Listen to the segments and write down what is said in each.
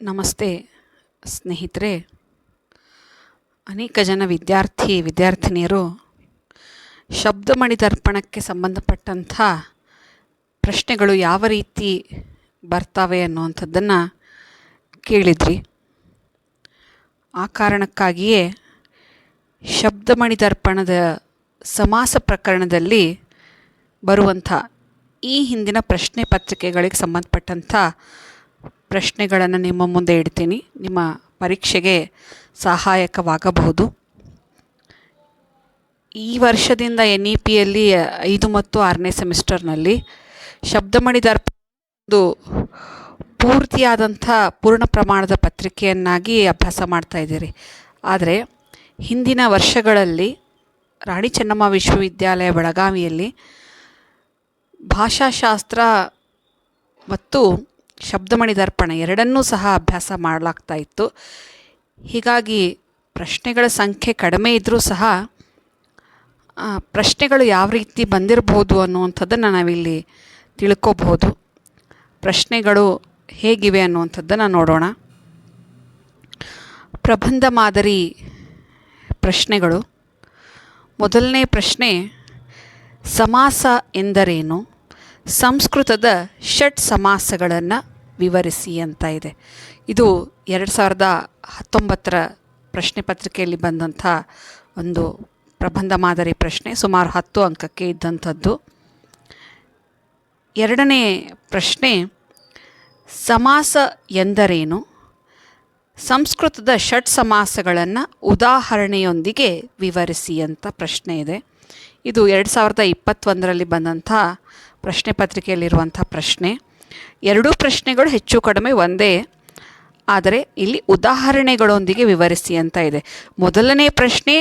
ನಮಸ್ತೆ ಸ್ನೇಹಿತರೆ. ಅನೇಕ ಜನ ವಿದ್ಯಾರ್ಥಿನಿಯರು ಶಬ್ದಮಣಿ ದರ್ಪಣಕ್ಕೆ ಸಂಬಂಧಪಟ್ಟಂಥ ಪ್ರಶ್ನೆಗಳು ಯಾವ ರೀತಿ ಬರ್ತವೆ ಅನ್ನುವಂಥದ್ದನ್ನು ಕೇಳಿದ್ರಿ. ಆ ಕಾರಣಕ್ಕಾಗಿಯೇ ಶಬ್ದಮಣಿ ದರ್ಪಣದ ಸಮಾಸ ಪ್ರಕರಣದಲ್ಲಿ ಬರುವಂಥ ಈ ಹಿಂದಿನ ಪ್ರಶ್ನೆ ಪತ್ರಿಕೆಗಳಿಗೆ ಸಂಬಂಧಪಟ್ಟಂಥ ಪ್ರಶ್ನೆಗಳನ್ನು ನಿಮ್ಮ ಮುಂದೆ ಇಡ್ತೀನಿ. ನಿಮ್ಮ ಪರೀಕ್ಷೆಗೆ ಸಹಾಯಕವಾಗಬಹುದು. ಈ ವರ್ಷದಿಂದ NEPಯಲ್ಲಿ 5 ಮತ್ತು 6ನೇ ಸೆಮಿಸ್ಟರ್ನಲ್ಲಿ ಶಬ್ದಮಣಿ ದರ್ಪಣ ಪೂರ್ತಿಯಾದಂಥ ಪೂರ್ಣ ಪ್ರಮಾಣದ ಪತ್ರಿಕೆಯನ್ನಾಗಿ ಅಭ್ಯಾಸ ಮಾಡ್ತಾಯಿದ್ದೀರಿ. ಆದರೆ ಹಿಂದಿನ ವರ್ಷಗಳಲ್ಲಿ ರಾಣಿ ಚೆನ್ನಮ್ಮ ವಿಶ್ವವಿದ್ಯಾಲಯ ಬೆಳಗಾವಿಯಲ್ಲಿ ಭಾಷಾಶಾಸ್ತ್ರ ಮತ್ತು ಶಬ್ದಮಣಿ ದರ್ಪಣ ಎರಡನ್ನೂ ಸಹ ಅಭ್ಯಾಸ ಮಾಡಲಾಗ್ತಾ ಇತ್ತು. ಹೀಗಾಗಿ ಪ್ರಶ್ನೆಗಳ ಸಂಖ್ಯೆ ಕಡಿಮೆ ಇದ್ದರೂ ಸಹ ಪ್ರಶ್ನೆಗಳು ಯಾವ ರೀತಿ ಬಂದಿರಬಹುದು ಅನ್ನುವಂಥದ್ದನ್ನು ನಾವಿಲ್ಲಿ ತಿಳ್ಕೊಬಹುದು. ಪ್ರಶ್ನೆಗಳು ಹೇಗಿವೆ ಅನ್ನುವಂಥದ್ದನ್ನು ನೋಡೋಣ. ಪ್ರಬಂಧ ಮಾದರಿ ಪ್ರಶ್ನೆಗಳು. ಮೊದಲನೇ ಪ್ರಶ್ನೆ, ಸಮಾಸ ಎಂದರೇನು? ಸಂಸ್ಕೃತದ ಷಟ್ ಸಮಾಸಗಳನ್ನು ವಿವರಿಸಿ ಅಂತ ಇದೆ. ಇದು 2019 ಪ್ರಶ್ನೆ ಪತ್ರಿಕೆಯಲ್ಲಿ ಬಂದಂಥ ಒಂದು ಪ್ರಬಂಧ ಮಾದರಿ ಪ್ರಶ್ನೆ, ಸುಮಾರು 10 ಅಂಕಕ್ಕೆ ಇದ್ದಂಥದ್ದು. ಎರಡನೇ ಪ್ರಶ್ನೆ, ಸಮಾಸ ಎಂದರೇನು? ಸಂಸ್ಕೃತದ ಷಟ್ ಸಮಾಸಗಳನ್ನು ಉದಾಹರಣೆಯೊಂದಿಗೆ ವಿವರಿಸಿ ಅಂತ ಪ್ರಶ್ನೆ ಇದೆ. ಇದು 2021ರಲ್ಲಿ ಬಂದಂಥ ಪ್ರಶ್ನೆ ಪತ್ರಿಕೆಯಲ್ಲಿರುವಂಥ ಪ್ರಶ್ನೆ. ಎರಡೂ ಪ್ರಶ್ನೆಗಳು ಹೆಚ್ಚು ಕಡಿಮೆ ಒಂದೇ, ಆದರೆ ಇಲ್ಲಿ ಉದಾಹರಣೆಗಳೊಂದಿಗೆ ವಿವರಿಸಿ ಅಂತ ಇದೆ. ಮೊದಲನೇ ಪ್ರಶ್ನೆ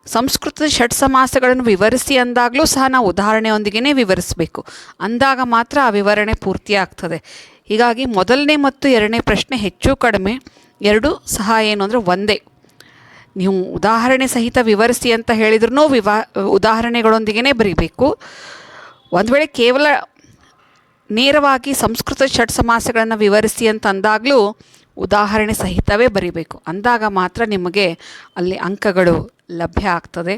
ಸಂಸ್ಕೃತದ ಷಟ್ ಸಮಾಸಗಳನ್ನು ವಿವರಿಸಿ ಅಂದಾಗಲೂ ಸಹ ನಾವು ಉದಾಹರಣೆಯೊಂದಿಗೆ ವಿವರಿಸಬೇಕು. ಅಂದಾಗ ಮಾತ್ರ ಆ ವಿವರಣೆ ಪೂರ್ತಿ ಆಗ್ತದೆ. ಹೀಗಾಗಿ ಮೊದಲನೇ ಮತ್ತು ಎರಡನೇ ಪ್ರಶ್ನೆ ಹೆಚ್ಚು ಕಡಿಮೆ ಎರಡೂ ಸಹ ಏನು ಅಂದರೆ ಒಂದೇ. ನೀವು ಉದಾಹರಣೆ ಸಹಿತ ವಿವರಿಸಿ ಅಂತ ಹೇಳಿದ್ರೂ ಉದಾಹರಣೆಗಳೊಂದಿಗೆ ಬರೀಬೇಕು. ಒಂದು ವೇಳೆ ಕೇವಲ ನೇರವಾಗಿ ಸಂಸ್ಕೃತ ಷಟ್ ಸಮಾಸಗಳನ್ನು ವಿವರಿಸಿ ಅಂತ ಅಂದಾಗಲೂ ಉದಾಹರಣೆ ಸಹಿತವೇ ಬರೀಬೇಕು. ಅಂದಾಗ ಮಾತ್ರ ನಿಮಗೆ ಅಲ್ಲಿ ಅಂಕಗಳು ಲಭ್ಯ ಆಗ್ತದೆ.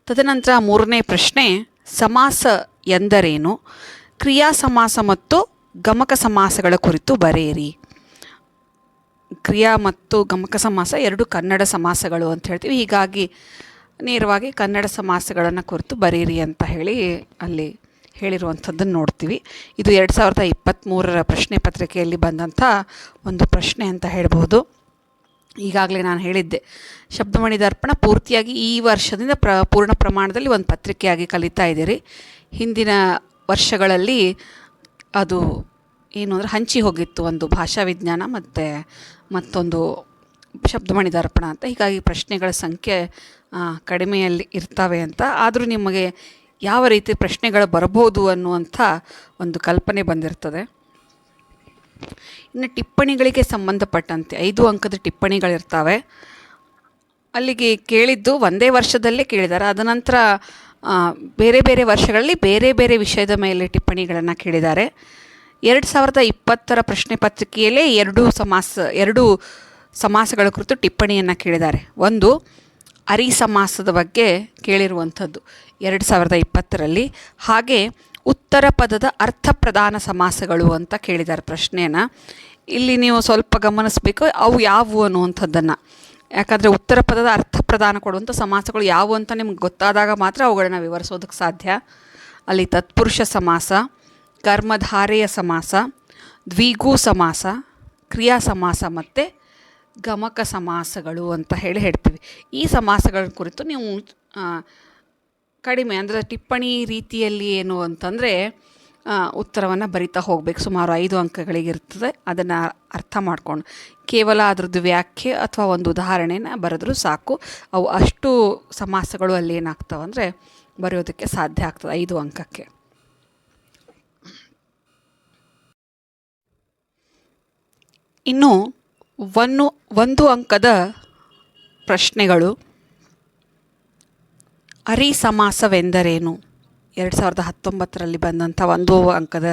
ತದನಂತರ ಮೂರನೇ ಪ್ರಶ್ನೆ, ಸಮಾಸ ಎಂದರೇನು? ಕ್ರಿಯಾ ಸಮಾಸ ಮತ್ತು ಗಮಕ ಸಮಾಸಗಳ ಕುರಿತು ಬರೆಯಿರಿ. ಕ್ರಿಯಾ ಮತ್ತು ಗಮಕ ಸಮಾಸ ಎರಡು ಕನ್ನಡ ಸಮಾಸಗಳು ಅಂತ ಹೇಳ್ತೀವಿ. ಹೀಗಾಗಿ ನೇರವಾಗಿ ಕನ್ನಡ ಸಮಾಸಗಳನ್ನು ಕುರಿತು ಬರೆಯಿರಿ ಅಂತ ಹೇಳಿ ಅಲ್ಲಿ ಹೇಳಿರುವಂಥದ್ದನ್ನು ನೋಡ್ತೀವಿ. ಇದು 2023 ಪ್ರಶ್ನೆ ಪತ್ರಿಕೆಯಲ್ಲಿ ಬಂದಂಥ ಒಂದು ಪ್ರಶ್ನೆ ಅಂತ ಹೇಳ್ಬೋದು. ಈಗಾಗಲೇ ನಾನು ಹೇಳಿದ್ದೆ, ಶಬ್ದಮಣಿ ದರ್ಪಣ ಪೂರ್ತಿಯಾಗಿ ಈ ವರ್ಷದಿಂದ ಪೂರ್ಣ ಪ್ರಮಾಣದಲ್ಲಿ ಒಂದು ಪತ್ರಿಕೆಯಾಗಿ ಕಲಿತಾ ಇದ್ದೀರಿ. ಹಿಂದಿನ ವರ್ಷಗಳಲ್ಲಿ ಅದು ಏನು ಅಂದರೆ ಹಂಚಿ ಹೋಗಿತ್ತು, ಒಂದು ಭಾಷಾ ವಿಜ್ಞಾನ ಮತ್ತು ಮತ್ತೊಂದು ಶಬ್ದಮಣಿ ದರ್ಪಣ ಅಂತ. ಹೀಗಾಗಿ ಪ್ರಶ್ನೆಗಳ ಸಂಖ್ಯೆ ಕಡಿಮೆಯಲ್ಲಿ ಇರ್ತವೆ ಅಂತ. ಆದರೂ ನಿಮಗೆ ಯಾವ ರೀತಿ ಪ್ರಶ್ನೆಗಳು ಬರಬಹುದು ಅನ್ನುವಂಥ ಒಂದು ಕಲ್ಪನೆ ಬಂದಿರ್ತದೆ. ಇನ್ನು ಟಿಪ್ಪಣಿಗಳಿಗೆ ಸಂಬಂಧಪಟ್ಟಂತೆ 5 ಅಂಕದ ಟಿಪ್ಪಣಿಗಳಿರ್ತವೆ. ಅಲ್ಲಿಗೆ ಕೇಳಿದ್ದು ಒಂದೇ ವರ್ಷದಲ್ಲೇ ಕೇಳಿದ್ದಾರೆ. ಅದನಂತರ ಬೇರೆ ಬೇರೆ ವರ್ಷಗಳಲ್ಲಿ ಬೇರೆ ಬೇರೆ ವಿಷಯದ ಮೇಲೆ ಟಿಪ್ಪಣಿಗಳನ್ನು ಕೇಳಿದ್ದಾರೆ. 2020 ಪ್ರಶ್ನೆ ಪತ್ರಿಕೆಯಲ್ಲೇ ಎರಡು ಸಮಾಸಗಳ ಕುರಿತು ಟಿಪ್ಪಣಿಯನ್ನು ಕೇಳಿದ್ದಾರೆ. ಒಂದು ಅರಿ ಸಮಾಸದ ಬಗ್ಗೆ ಕೇಳಿರುವಂಥದ್ದು 2020ರಲ್ಲಿ. ಹಾಗೆ ಉತ್ತರ ಪದದ ಅರ್ಥ ಪ್ರಧಾನ ಸಮಾಸಗಳು ಅಂತ ಕೇಳಿದ್ದಾರೆ ಪ್ರಶ್ನೆಯನ್ನು. ಇಲ್ಲಿ ನೀವು ಸ್ವಲ್ಪ ಗಮನಿಸಬೇಕು, ಅವು ಯಾವುವು ಅನ್ನುವಂಥದ್ದನ್ನು. ಯಾಕಂದರೆ ಉತ್ತರ ಪದದ ಅರ್ಥ ಪ್ರದಾನ ಕೊಡುವಂಥ ಸಮಾಸಗಳು ಯಾವುವು ಅಂತ ನಿಮ್ಗೆ ಗೊತ್ತಾದಾಗ ಮಾತ್ರ ಅವುಗಳನ್ನು ವಿವರಿಸೋದಕ್ಕೆ ಸಾಧ್ಯ. ಅಲ್ಲಿ ತತ್ಪುರುಷ ಸಮಾಸ, ಕರ್ಮಧಾರೆಯ ಸಮಾಸ, ದ್ವಿಗು ಸಮಾಸ, ಕ್ರಿಯಾ ಸಮಾಸ ಮತ್ತು ಗಮಕ ಸಮಾಸಗಳು ಅಂತ ಹೇಳ್ತೀವಿ. ಈ ಸಮಾಸಗಳ ಕುರಿತು ನೀವು ಕಡಿಮೆ ಅಂದರೆ ಟಿಪ್ಪಣಿ ರೀತಿಯಲ್ಲಿ ಏನು ಅಂತಂದರೆ ಉತ್ತರವನ್ನು ಬರಿತಾ ಹೋಗಬೇಕು. ಸುಮಾರು 5 ಅಂಕಗಳಿಗಿರ್ತದೆ. ಅದನ್ನು ಅರ್ಥ ಮಾಡಿಕೊಂಡು ಕೇವಲ ಅದರದ್ದು ವ್ಯಾಖ್ಯೆ ಅಥವಾ ಒಂದು ಉದಾಹರಣೆನ ಬರೆದ್ರೂ ಸಾಕು. ಅವು ಅಷ್ಟು ಸಮಾಸಗಳು ಅಲ್ಲಿ ಏನಾಗ್ತವೆ ಅಂದರೆ ಬರೆಯೋದಕ್ಕೆ ಸಾಧ್ಯ ಆಗ್ತದೆ 5 ಅಂಕಕ್ಕೆ. ಇನ್ನು 1 ಅಂಕದ ಪ್ರಶ್ನೆಗಳು. ಅರಿ ಸಮಾಸವೆಂದರೇನು? 2019ರಲ್ಲಿ ಬಂದಂಥ 1 ಅಂಕದ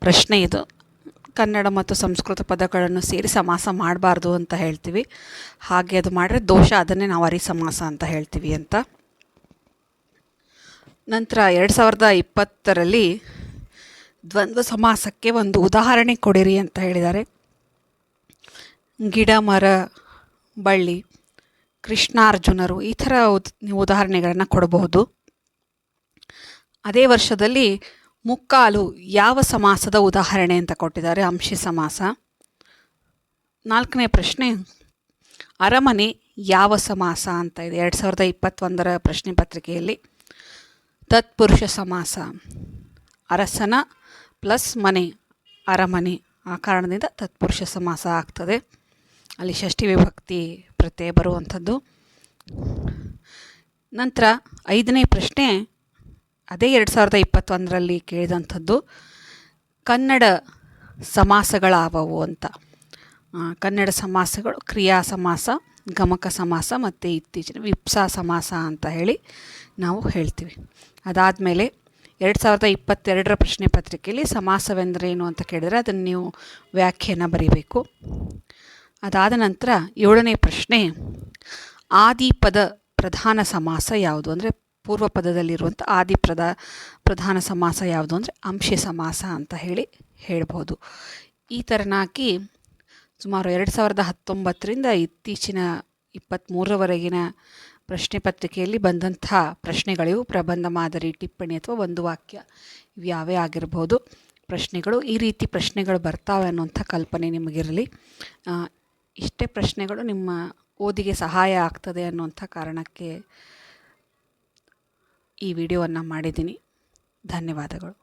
ಪ್ರಶ್ನೆ ಇದು. ಕನ್ನಡ ಮತ್ತು ಸಂಸ್ಕೃತ ಪದಗಳನ್ನು ಸೇರಿ ಸಮಾಸ ಮಾಡಬಾರ್ದು ಅಂತ ಹೇಳ್ತೀವಿ. ಹಾಗೆ ಅದು ಮಾಡಿದ್ರೆ ದೋಷ, ಅದನ್ನೇ ನಾವು ಅರಿ ಸಮಾಸ ಅಂತ ಹೇಳ್ತೀವಿ ಅಂತ. ನಂತರ 2020ರಲ್ಲಿ ದ್ವಂದ್ವ ಸಮಾಸಕ್ಕೆ ಒಂದು ಉದಾಹರಣೆ ಕೊಡಿರಿ ಅಂತ ಹೇಳಿದ್ದಾರೆ. ಗಿಡ, ಮರ, ಬಳ್ಳಿ, ಕೃಷ್ಣಾರ್ಜುನರು, ಈ ಥರ ನೀವು ಉದಾಹರಣೆಗಳನ್ನು ಕೊಡಬಹುದು. ಅದೇ ವರ್ಷದಲ್ಲಿ ಮುಕ್ಕಾಲು ಯಾವ ಸಮಾಸದ ಉದಾಹರಣೆ ಅಂತ ಕೊಟ್ಟಿದ್ದಾರೆ? ಅಂಶಿ ಸಮಾಸ. 4ನೇ ಪ್ರಶ್ನೆ, ಅರಮನೆ ಯಾವ ಸಮಾಸ ಅಂತ ಇದೆ 2021ರ ಪ್ರಶ್ನೆ ಪತ್ರಿಕೆಯಲ್ಲಿ. ತತ್ಪುರುಷ ಸಮಾಸ, ಅರಸನ ಪ್ಲಸ್ ಮನೆ, ಅರಮನೆ, ಆ ಕಾರಣದಿಂದ ತತ್ಪುರುಷ ಸಮಾಸ ಆಗ್ತದೆ. ಅಲ್ಲಿ ಷಷ್ಠಿ ವಿಭಕ್ತಿ ಪ್ರತ್ಯಯ ಬರುವಂಥದ್ದು. ನಂತರ 5ನೇ ಪ್ರಶ್ನೆ ಅದೇ 2021ರಲ್ಲಿ ಕೇಳಿದಂಥದ್ದು, ಕನ್ನಡ ಸಮಾಸಗಳಾವವು ಅಂತ. ಕನ್ನಡ ಸಮಾಸಗಳು ಕ್ರಿಯಾ ಸಮಾಸ, ಗಮಕ ಸಮಾಸ ಮತ್ತು ಇತ್ತೀಚಿನ ವಿಪ್ಸಾ ಸಮಾಸ ಅಂತ ಹೇಳಿ ನಾವು ಹೇಳ್ತೀವಿ. ಅದಾದಮೇಲೆ 2022ರ ಪ್ರಶ್ನೆ ಪತ್ರಿಕೆಯಲ್ಲಿ ಸಮಾಸವೆಂದರೇನು ಅಂತ ಕೇಳಿದರೆ ಅದನ್ನು ನೀವು ವ್ಯಾಖ್ಯಾನ ಬರೀಬೇಕು. ಅದಾದ ನಂತರ 7ನೇ ಪ್ರಶ್ನೆ, ಆದಿಪದ ಪ್ರಧಾನ ಸಮಾಸ ಯಾವುದು? ಅಂದರೆ ಪೂರ್ವ ಪದದಲ್ಲಿರುವಂಥ ಪ್ರಧಾನ ಸಮಾಸ ಯಾವುದು ಅಂದರೆ ಅಂಶಿ ಸಮಾಸ ಅಂತ ಹೇಳ್ಬೋದು. ಈ ಥರನಾಗಿ ಸುಮಾರು 2019ರಿಂದ ಇತ್ತೀಚಿನ 23ರವರೆಗಿನ ಪ್ರಶ್ನೆ ಪತ್ರಿಕೆಯಲ್ಲಿ ಬಂದಂಥ ಪ್ರಶ್ನೆಗಳಿವು. ಪ್ರಬಂಧ, ಮಾದರಿ, ಟಿಪ್ಪಣಿ ಅಥವಾ ಒಂದು ವಾಕ್ಯ, ಇವ್ಯಾವೇ ಆಗಿರ್ಬೋದು ಪ್ರಶ್ನೆಗಳು. ಈ ರೀತಿ ಪ್ರಶ್ನೆಗಳು ಬರ್ತಾವೆ ಅನ್ನುವಂಥ ಕಲ್ಪನೆ ನಿಮಗಿರಲಿ. ಇಷ್ಟೇ ಪ್ರಶ್ನೆಗಳು ನಿಮ್ಮ ಓದಿಗೆ ಸಹಾಯ ಆಗ್ತದೆ ಅನ್ನುವಂಥ ಕಾರಣಕ್ಕೆ ಈ ವಿಡಿಯೋವನ್ನು ಮಾಡಿದ್ದೀನಿ. ಧನ್ಯವಾದಗಳು.